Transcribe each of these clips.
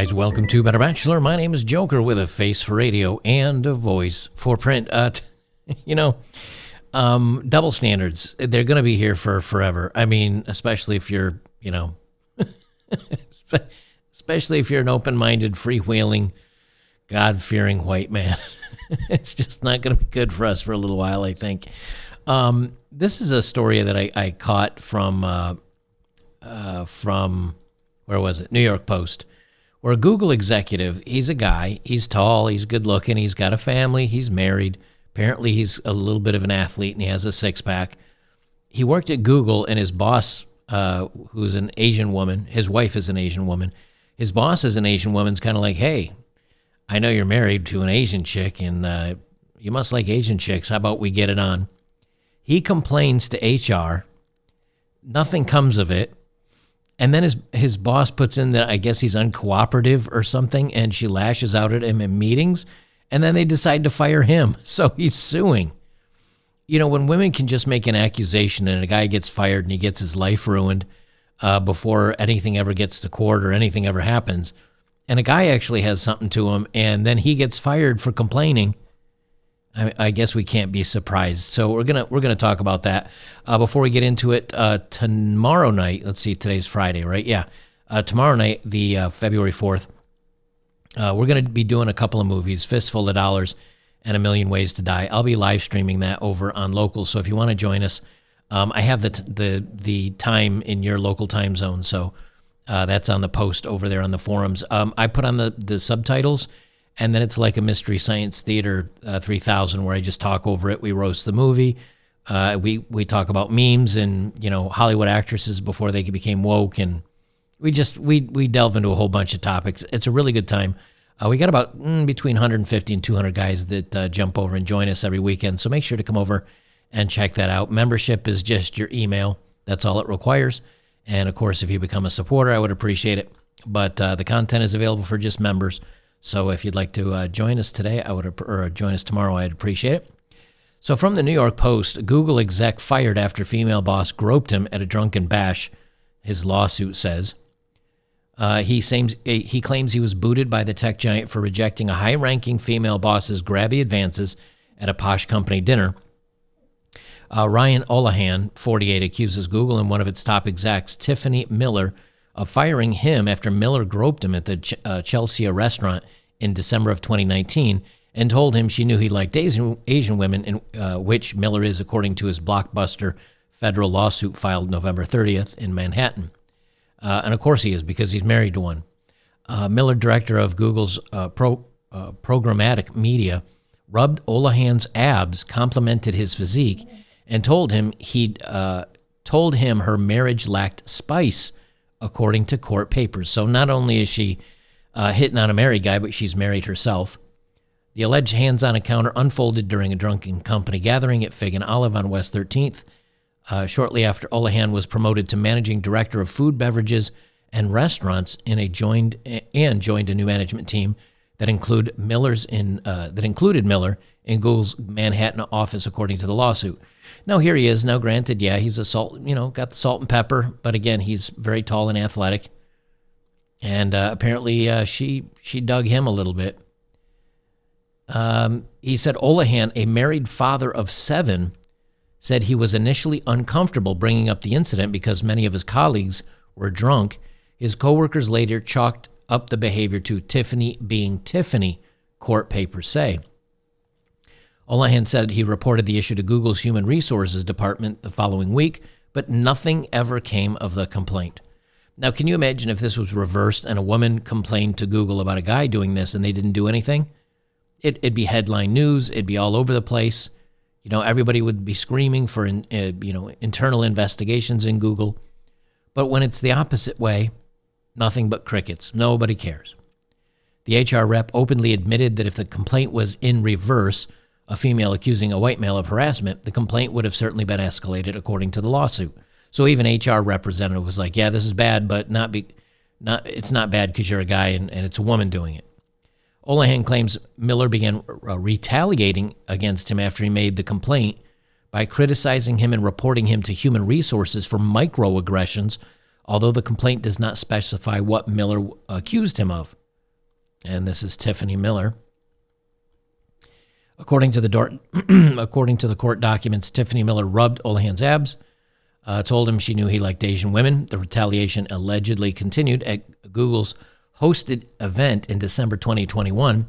guys, welcome to Better Bachelor. My name is Joker with a face for radio and a voice for print. Double standards, they're going to be here for forever. I mean, especially if you're, especially if you're an open-minded, freewheeling, God-fearing white man. It's just not going to be good for us for a little while, I think. This is a story that I caught from where was it? New York Post, where a Google executive, he's a guy, he's tall, he's good looking, he's got a family, he's married. Apparently he's a little bit of an athlete and he has a six-pack. He worked at Google, and his boss, who's an Asian woman, his wife is an Asian woman. His boss is an Asian woman's kind of like, hey, I know you're married to an Asian chick, and you must like Asian chicks. How about we get it on? He complains to HR. Nothing comes of it. And then his boss puts in that I guess he's uncooperative or something, and she lashes out at him in meetings, and then they decide to fire him. So he's suing. You know, when women can just make an accusation and a guy gets fired and he gets his life ruined before anything ever gets to court or anything ever happens, and a guy actually has something to him, and then he gets fired for complaining, I guess we can't be surprised. So we're gonna talk about that. Before we get into it, tomorrow night, let's see, today's Friday, right? Yeah. Tomorrow night, the February 4th, we're going to be doing a couple of movies, Fistful of Dollars and A Million Ways to Die. I'll be live streaming that over on Local, so if you want to join us, I have the time in your local time zone, so that's on the post over there on the forums. I put on the subtitles, and then it's like a Mystery Science Theater 3000 where I just talk over it. We roast the movie. We talk about memes and, Hollywood actresses before they became woke, and we delve into a whole bunch of topics. It's a really good time. We got about between 150 and 200 guys that jump over and join us every weekend, so make sure to come over and check that out. Membership is just your email. That's all it requires. And, of course, if you become a supporter, I would appreciate it. But the content is available for just members. So if you'd like to join us today, or join us tomorrow, I'd appreciate it. So from the New York Post, Google exec fired after female boss groped him at a drunken bash, his lawsuit says. He claims he was booted by the tech giant for rejecting a high-ranking female boss's grabby advances at a posh company dinner. Ryan Olahan, 48, accuses Google and one of its top execs, Tiffany Miller, of firing him after Miller groped him at the Chelsea restaurant in December of 2019 and told him she knew he liked Asian women, which Miller is, according to his blockbuster federal lawsuit filed November 30th in Manhattan. And of course he is, because he's married to one. Miller, director of Google's programmatic media, rubbed Olahan's abs, complimented his physique, and told him her marriage lacked spice, according to court papers. So not only is she hitting on a married guy, but she's married herself. The alleged hands-on encounter unfolded during a drunken company gathering at Fig and Olive on West 13th. Shortly after, Olahan was promoted to managing director of food, beverages, and restaurants, and joined a new management team that included Miller in Google's Manhattan office, according to the lawsuit. Now here he is. Now, got the salt and pepper, but again, he's very tall and athletic, and apparently she dug him a little bit. He said Olahan, a married father of 7, said he was initially uncomfortable bringing up the incident because many of his colleagues were drunk. His coworkers later chalked up the behavior to Tiffany being Tiffany, court papers say. Olahan said he reported the issue to Google's Human Resources Department the following week, but nothing ever came of the complaint. Now, can you imagine if this was reversed and a woman complained to Google about a guy doing this and they didn't do anything? It'd be headline news. It'd be all over the place. Everybody would be screaming for, internal investigations in Google. But when it's the opposite way, nothing but crickets. Nobody cares. The HR rep openly admitted that if the complaint was in reverse, a female accusing a white male of harassment, the complaint would have certainly been escalated according to the lawsuit. So even HR representative was like, yeah, this is bad, but it's not bad because you're a guy and it's a woman doing it. Olahan claims Miller began retaliating against him after he made the complaint by criticizing him and reporting him to Human Resources for microaggressions, although the complaint does not specify what Miller accused him of. and this is Tiffany Miller. According to the court documents, Tiffany Miller rubbed Olahan's abs, told him she knew he liked Asian women. The retaliation allegedly continued at Google's hosted event in December 2021,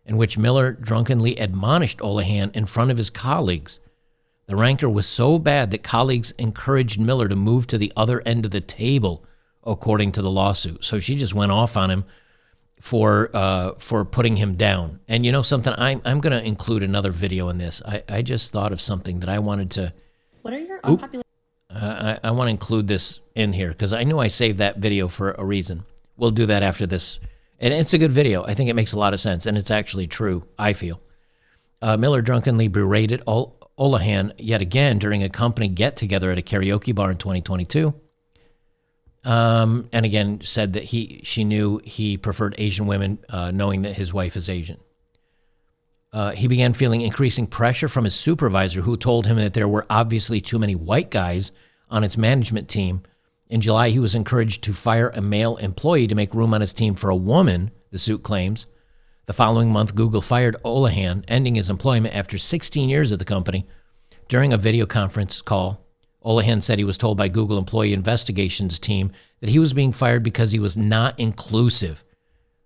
in which Miller drunkenly admonished Olahan in front of his colleagues. The rancor was so bad that colleagues encouraged Miller to move to the other end of the table, according to the lawsuit. So she just went off on him for putting him down. And you know something? I'm going to include another video in this. I just thought of something that I wanted to... What are your unpopular... I want to include this in here because I knew I saved that video for a reason. We'll do that after this. And it's a good video. I think it makes a lot of sense, and it's actually true, I feel. Miller drunkenly berated Olahan yet again during a company get-together at a karaoke bar in 2022. And again, said that she knew he preferred Asian women, knowing that his wife is Asian. He began feeling increasing pressure from his supervisor, who told him that there were obviously too many white guys on its management team. In July, he was encouraged to fire a male employee to make room on his team for a woman, the suit claims. The following month, Google fired Olahan, ending his employment after 16 years at the company. During a video conference call, Olahan said he was told by Google employee investigations team that he was being fired because he was not inclusive.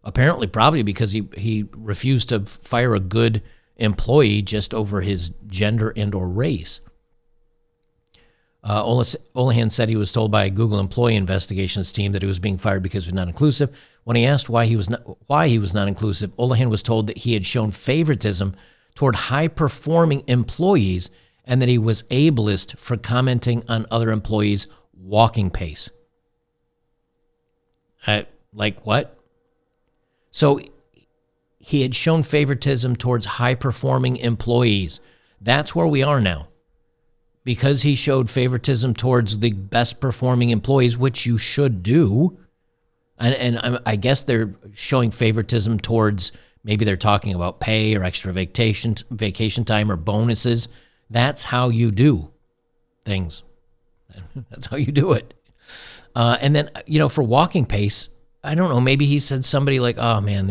Apparently, probably because he refused to fire a good employee just over his gender and or race. Olahan said he was told by a Google employee investigations team that he was being fired because he was not inclusive. When he asked why he was not inclusive, Olahan was told that he had shown favoritism toward high-performing employees and that he was ableist for commenting on other employees' walking pace. Like what? So he had shown favoritism towards high-performing employees. That's where we are now. Because he showed favoritism towards the best-performing employees, which you should do, and I guess they're showing favoritism towards, maybe they're talking about pay or extra vacation time or bonuses. That's how you do things. That's how you do it. And then, for walking pace, I don't know, maybe he said somebody like, oh, man,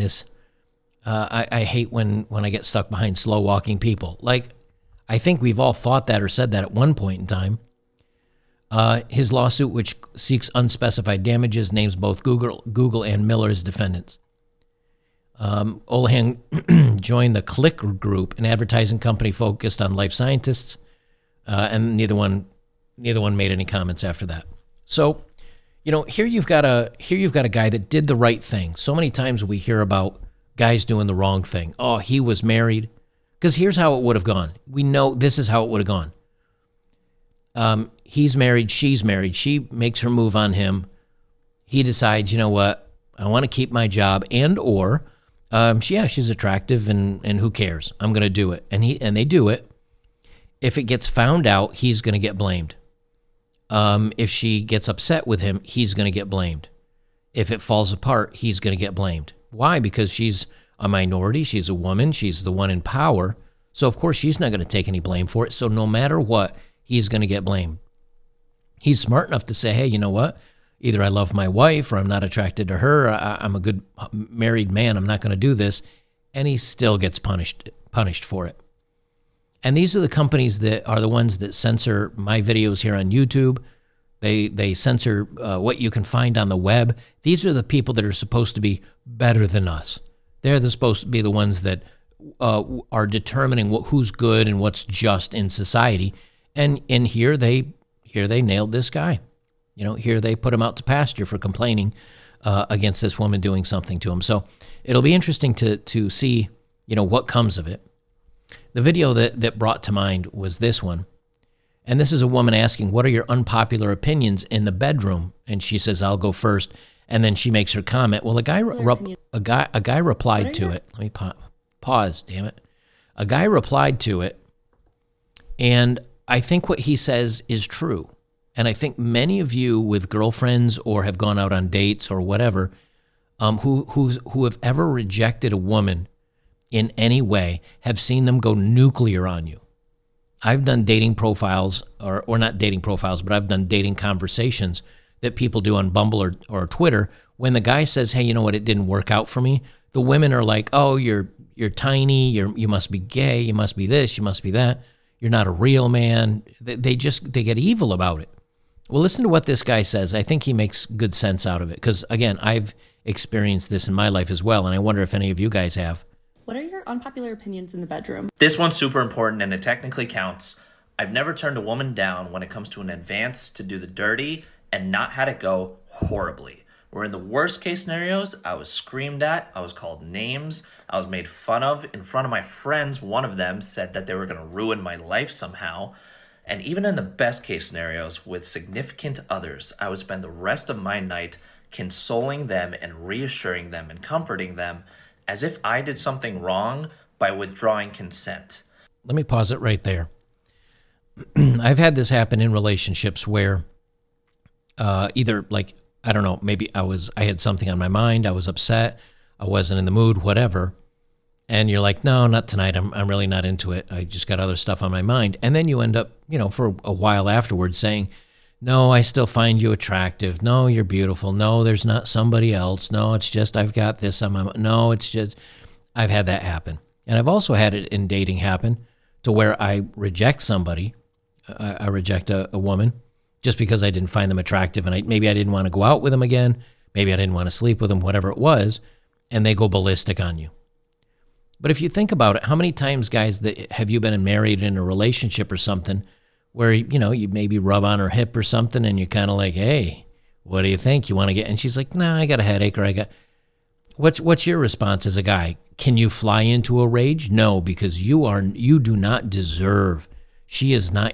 I hate when I get stuck behind slow-walking people. Like, I think we've all thought that or said that at one point in time. His lawsuit, which seeks unspecified damages, names both Google and Miller as defendants. Olahan joined the Click Group, an advertising company focused on life scientists, and neither one made any comments after that. So, here you've got a guy that did the right thing. So many times we hear about guys doing the wrong thing. Oh, he was married. Because here's how it would have gone. We know this is how it would have gone. He's married. She's married. She makes her move on him. He decides, you know what? I want to keep my job, and or she's attractive, and who cares? I'm going to do it. And they do it. If it gets found out, he's going to get blamed. If she gets upset with him, he's going to get blamed. If it falls apart, he's going to get blamed. Why? Because she's a minority. She's a woman. She's the one in power. So, of course, she's not going to take any blame for it. So no matter what, he's going to get blamed. He's smart enough to say, hey, you know what? Either I love my wife or I'm not attracted to her. I'm a good married man. I'm not going to do this. And he still gets punished for it. And these are the companies that are the ones that censor my videos here on YouTube. They censor what you can find on the web. These are the people that are supposed to be better than us. They're supposed to be the ones that are determining who's good and what's just in society. And here they nailed this guy. Here they put him out to pasture for complaining against this woman doing something to him. So it'll be interesting to see, what comes of it. The video that brought to mind was this one. And this is a woman asking, what are your unpopular opinions in the bedroom? And she says, I'll go first. And then she makes her comment. Well, a guy replied to it. Let me pause, damn it. A guy replied to it. And I think what he says is true. And I think many of you with girlfriends or have gone out on dates or whatever, who have ever rejected a woman in any way have seen them go nuclear on you. I've done dating profiles, or not dating profiles, but I've done dating conversations that people do on Bumble or Twitter. When the guy says, hey, you know what, it didn't work out for me, The women are like, oh, you're tiny, you must be gay, you must be this, you must be that. You're not a real man. They get evil about it. Well, listen to what this guy says. I think he makes good sense out of it because, again, I've experienced this in my life as well, and I wonder if any of you guys have. What are your unpopular opinions in the bedroom? This one's super important and it technically counts. I've never turned a woman down when it comes to an advance to do the dirty and not had it go horribly. Where in the worst case scenarios, I was screamed at, I was called names, I was made fun of in front of my friends. One of them said that they were going to ruin my life somehow. And even in the best case scenarios with significant others, I would spend the rest of my night consoling them and reassuring them and comforting them as if I did something wrong by withdrawing consent. Let me pause it right there. I've had this happen in relationships where either like, I don't know, maybe I had something on my mind, I was upset, I wasn't in the mood, whatever. And you're like, no, not tonight. I'm really not into it. I just got other stuff on my mind. And then you end up, for a while afterwards saying, no, I still find you attractive. No, you're beautiful. No, there's not somebody else. No, it's just I've got this on my mind. No, it's just I've had that happen. And I've also had it in dating happen to where I reject somebody. I reject a woman just because I didn't find them attractive. And maybe I didn't want to go out with them again. Maybe I didn't want to sleep with them, whatever it was. And they go ballistic on you. But if you think about it, how many times, guys, have you been married in a relationship or something where, you maybe rub on her hip or something and you're kind of like, hey, what do you think? You want to get, and she's like, nah, I got a headache or what's your response as a guy? Can you fly into a rage? No, because you do not deserve, she's not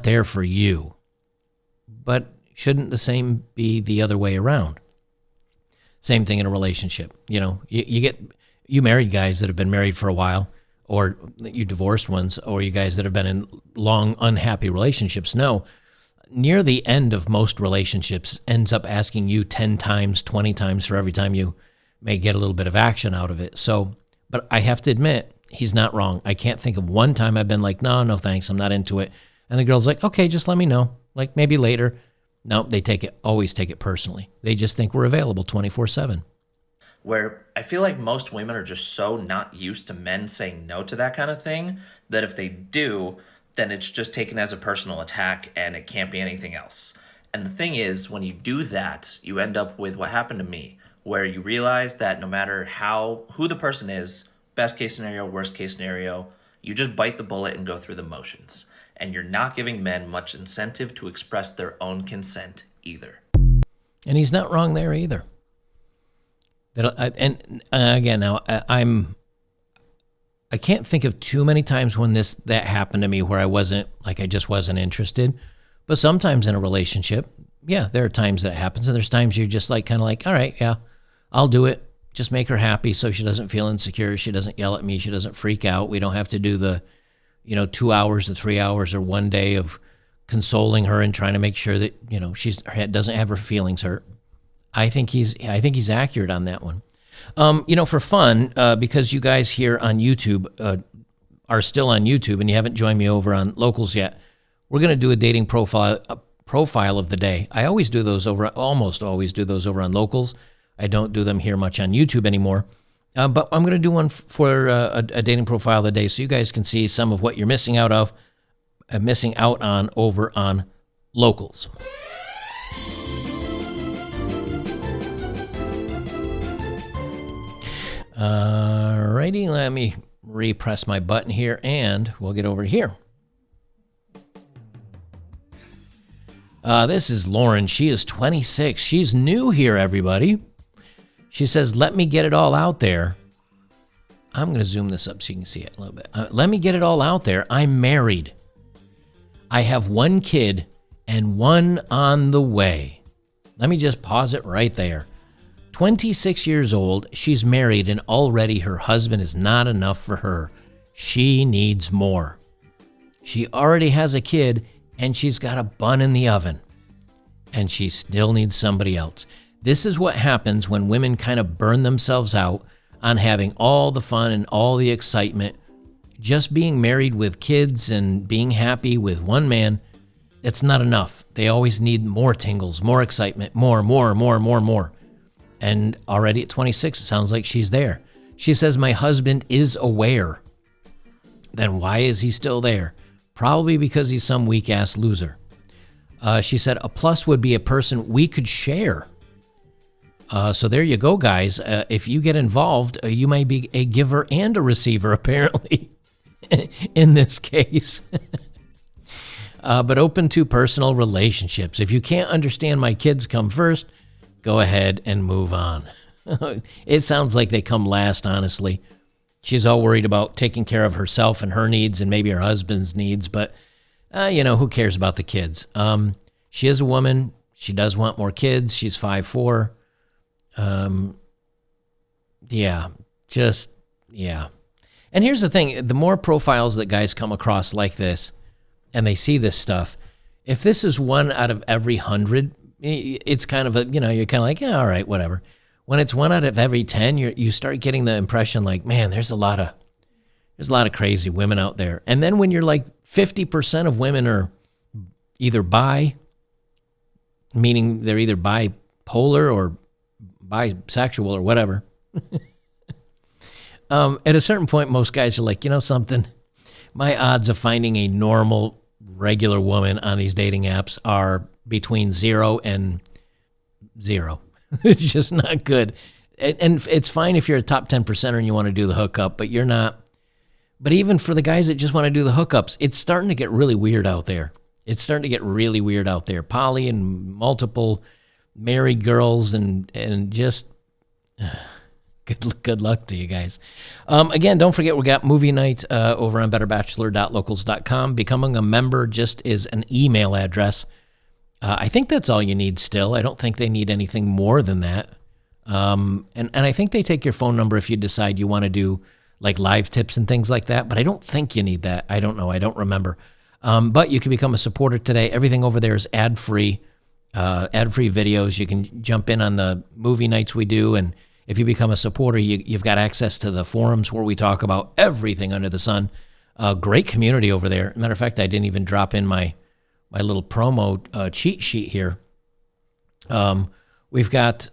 there for you. But shouldn't the same be the other way around? Same thing in a relationship. You married guys that have been married for a while, or you divorced ones, or you guys that have been in long, unhappy relationships. No, near the end of most relationships ends up asking you 10 times, 20 times for every time you may get a little bit of action out of it. So, but I have to admit, he's not wrong. I can't think of one time I've been like, no thanks, I'm not into it. And the girl's like, okay, just let me know, like maybe later. No, they always take it personally. They just think we're available 24/7. Where I feel like most women are just so not used to men saying no to that kind of thing that if they do, then it's just taken as a personal attack and it can't be anything else. And the thing is, when you do that, you end up with what happened to me, where you realize that no matter who the person is, best case scenario, worst case scenario, you just bite the bullet and go through the motions. And you're not giving men much incentive to express their own consent either. And he's not wrong there either. Again, now I can't think of too many times when that happened to me where I just wasn't interested. But sometimes in a relationship, yeah, there are times that it happens, and there's times you're just like kind of like, all right, yeah, I'll do it. Just make her happy so she doesn't feel insecure. She doesn't yell at me. She doesn't freak out. We don't have to do the 2 hours to 3 hours or one day of consoling her and trying to make sure that she doesn't have her feelings hurt. I think he's accurate on that one. For fun, because you guys here on YouTube are still on YouTube and you haven't joined me over on Locals yet, we're going to do a dating profile of the day. I almost always do those over on Locals. I don't do them here much on YouTube anymore. But I'm going to do one for a dating profile of the day so you guys can see some of what you're missing out on over on Locals. Alrighty, let me repress my button here and we'll get over here. This is Lauren. She is 26. She's new here, everybody. She says, let me get it all out there. I'm going to zoom this up so you can see it a little bit. Let me get it all out there. I'm married. I have one kid and one on the way. Let me just pause it right there. 26 years old, she's married, and already her husband is not enough for her. She needs more. She already has a kid, and she's got a bun in the oven, and she still needs somebody else. This is what happens when women kind of burn themselves out on having all the fun and all the excitement. Just being married with kids and being happy with one man, it's not enough. They always need more tingles, more excitement, more. And already at 26, it sounds like she's there. She says, my husband is aware. Then why is he still there? Probably because he's some weak-ass loser. She said, a plus would be a person we could share. So there you go, guys. If you get involved, you may be a giver and a receiver, apparently, in this case. But open to personal relationships. If you can't understand my kids come first, go ahead and move on. It sounds like they come last, honestly. She's all worried about taking care of herself and her needs and maybe her husband's needs, but, who cares about the kids? She is a woman. She does want more kids. She's 5'4". Yeah. And here's the thing. The more profiles that guys come across like this and they see this stuff, if this is 1 out of every 100, it's kind of you're kind of like, yeah, all right, whatever. When it's 1 out of every 10, you start getting the impression like, man, there's a lot of crazy women out there. And then when you're like 50% of women are either bi, meaning they're either bipolar or bisexual or whatever. At a certain point, most guys are like, something, my odds of finding a normal, regular woman on these dating apps are between 0 and 0. It's just not good. And it's fine if you're a top 10% and you want to do the hookup, but you're not. But even for the guys that just want to do the hookups, it's starting to get really weird out there. Poly and multiple married girls and just good luck to you guys. Again, don't forget we got movie night over on betterbachelor.locals.com. Becoming a member just is an email address. I think that's all you need still. I don't think they need anything more than that. And I think they take your phone number if you decide you want to do like live tips and things like that. But I don't think you need that. I don't know. I don't remember. But you can become a supporter today. Everything over there is ad-free videos. You can jump in on the movie nights we do. And if you become a supporter, you've got access to the forums where we talk about everything under the sun. Great community over there. Matter of fact, I didn't even drop in my little promo cheat sheet here. We've got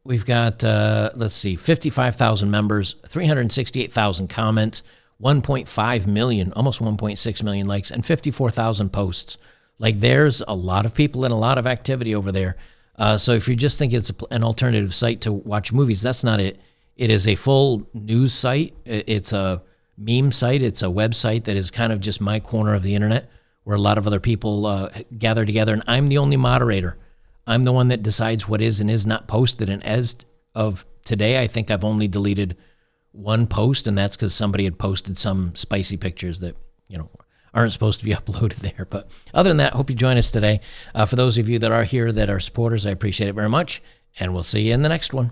let's see, 55,000 members, 368,000 comments, 1.5 million, almost 1.6 million likes, and 54,000 posts. Like, there's a lot of people and a lot of activity over there. So if you just think it's an alternative site to watch movies, that's not it. It is a full news site. It's a meme site. It's a website that is kind of just my corner of the internet, where a lot of other people gather together, and I'm the only moderator. I'm the one that decides what is and is not posted, and as of today, I think I've only deleted one post, and that's because somebody had posted some spicy pictures that, aren't supposed to be uploaded there. But other than that, hope you join us today. For those of you that are here that are supporters, I appreciate it very much, and we'll see you in the next one.